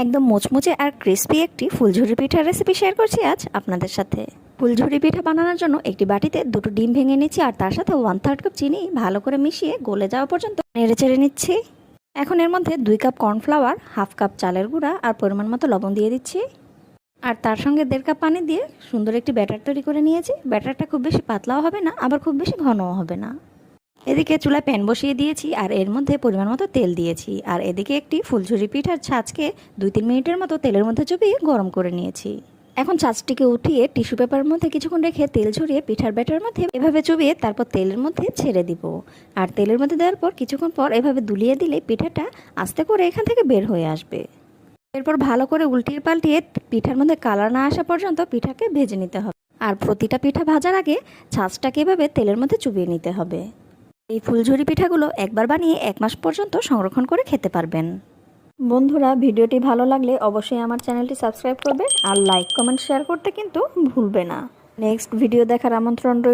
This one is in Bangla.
একদম মুচমুচে আর ক্রিস্পি একটি ফুলঝুরি পিঠার রেসিপি শেয়ার করছি আজ আপনাদের সাথে। ফুলঝুরি পিঠা বানানোর জন্য একটি বাটিতে দুটো ডিম ভেঙে নিচ্ছি আর তার সাথে 1/3 কাপ চিনি ভালো করে মিশিয়ে গলে যাওয়া পর্যন্ত নেড়ে চেড়ে নিচ্ছি। এখন এর মধ্যে 2 কাপ কর্নফ্লাওয়ার, 1/2 কাপ চালের গুঁড়া আর পরিমাণ মতো লবণ দিয়ে দিচ্ছি। আর তার সঙ্গে 1.5 কাপ পানি দিয়ে সুন্দর একটি ব্যাটার তৈরি করে নিয়েছি। ব্যাটারটা খুব বেশি পাতলাও হবে না, আবার খুব বেশি ঘনও হবে না। এদিকে চুলায় প্যান বসিয়ে দিয়েছি আর এর মধ্যে পরিমাণ মতো তেল দিয়েছি। আর এদিকে একটি ফুলঝুরি পিঠার ছাঁচকে 2-3 মিনিটের মতো তেলের মধ্যে চুবিয়ে গরম করে নিয়েছি। এখন ছাঁচটিকে উঠিয়ে টিস্যু পেপারের মধ্যে কিছুক্ষণ রেখে তেল ঝরিয়ে পিঠার ব্যাটার মধ্যে এভাবে চুবিয়ে তারপর তেলের মধ্যে ছেড়ে দিব। আর তেলের মধ্যে দেওয়ার পর কিছুক্ষণ পর এভাবে দুলিয়ে দিলে পিঠাটা আস্তে করে এখান থেকে বের হয়ে আসবে। এরপর ভালো করে উল্টিয়ে পাল্টিয়ে পিঠার মধ্যে কালার না আসা পর্যন্ত পিঠাকে ভেজে নিতে হবে। আর প্রতিটা পিঠা ভাজার আগে ছাঁচটাকে এভাবে তেলের মধ্যে চুবিয়ে নিতে হবে। এই ফুলঝুরি পিঠাগুলো একবার বানিয়ে 1 মাস পর্যন্ত সংরক্ষণ করে খেতে পারবেন। বন্ধুরা, ভিডিওটি ভালো লাগলে অবশ্যই আমার চ্যানেলটি সাবস্ক্রাইব করবে আর লাইক কমেন্ট শেয়ার করতে কিন্তু ভুলবে না। নেক্সট ভিডিও দেখার আমন্ত্রণ রইল।